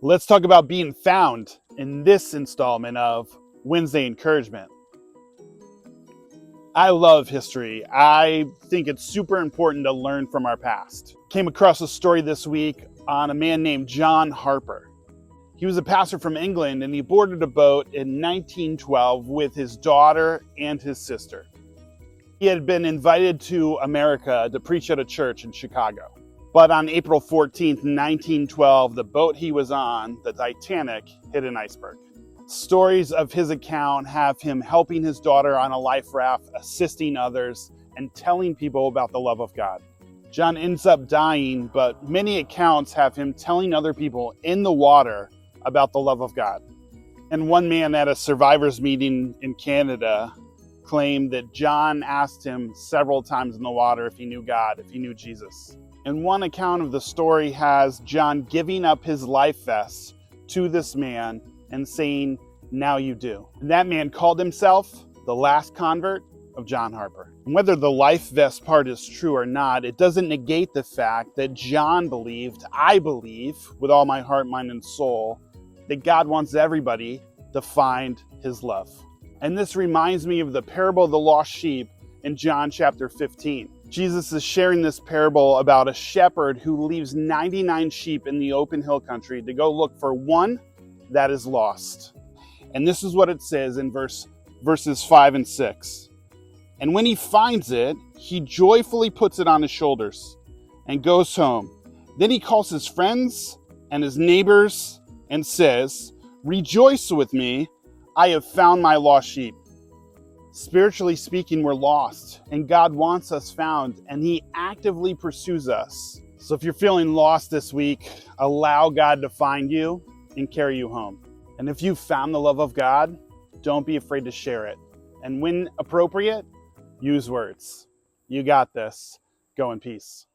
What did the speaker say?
Let's talk about being found in this installment of Wednesday Encouragement. I love history. I think it's super important to learn from our past. Came across a story this week on a man named John Harper. He was a pastor from England, and he boarded a boat in 1912 with his daughter and his sister. He had been invited to America to preach at a church in Chicago. But on April 14th, 1912, the boat he was on, the Titanic, hit an iceberg. Stories of his account have him helping his daughter on a life raft, assisting others, and telling people about the love of God. John ends up dying, but many accounts have him telling other people in the water about the love of God. And one man at a survivors meeting in Canada claimed that John asked him several times in the water if he knew God, if he knew Jesus. And one account of the story has John giving up his life vest to this man and saying, "Now you do." And that man called himself the last convert of John Harper. And whether the life vest part is true or not, it doesn't negate the fact that John believed, I believe, with all my heart, mind, and soul, that God wants everybody to find his love. And this reminds me of the parable of the lost sheep in John chapter 15. Jesus is sharing this parable about a shepherd who leaves 99 sheep in the open hill country to go look for one that is lost. And this is what it says in verses 5 and 6. And when he finds it, he joyfully puts it on his shoulders and goes home. Then he calls his friends and his neighbors and says, "Rejoice with me, I have found my lost sheep." Spiritually speaking, we're lost, and God wants us found, and he actively pursues us. So if you're feeling lost this week, allow God to find you and carry you home. And if you've found the love of God, don't be afraid to share it. And when appropriate, use words. You got this. Go in peace.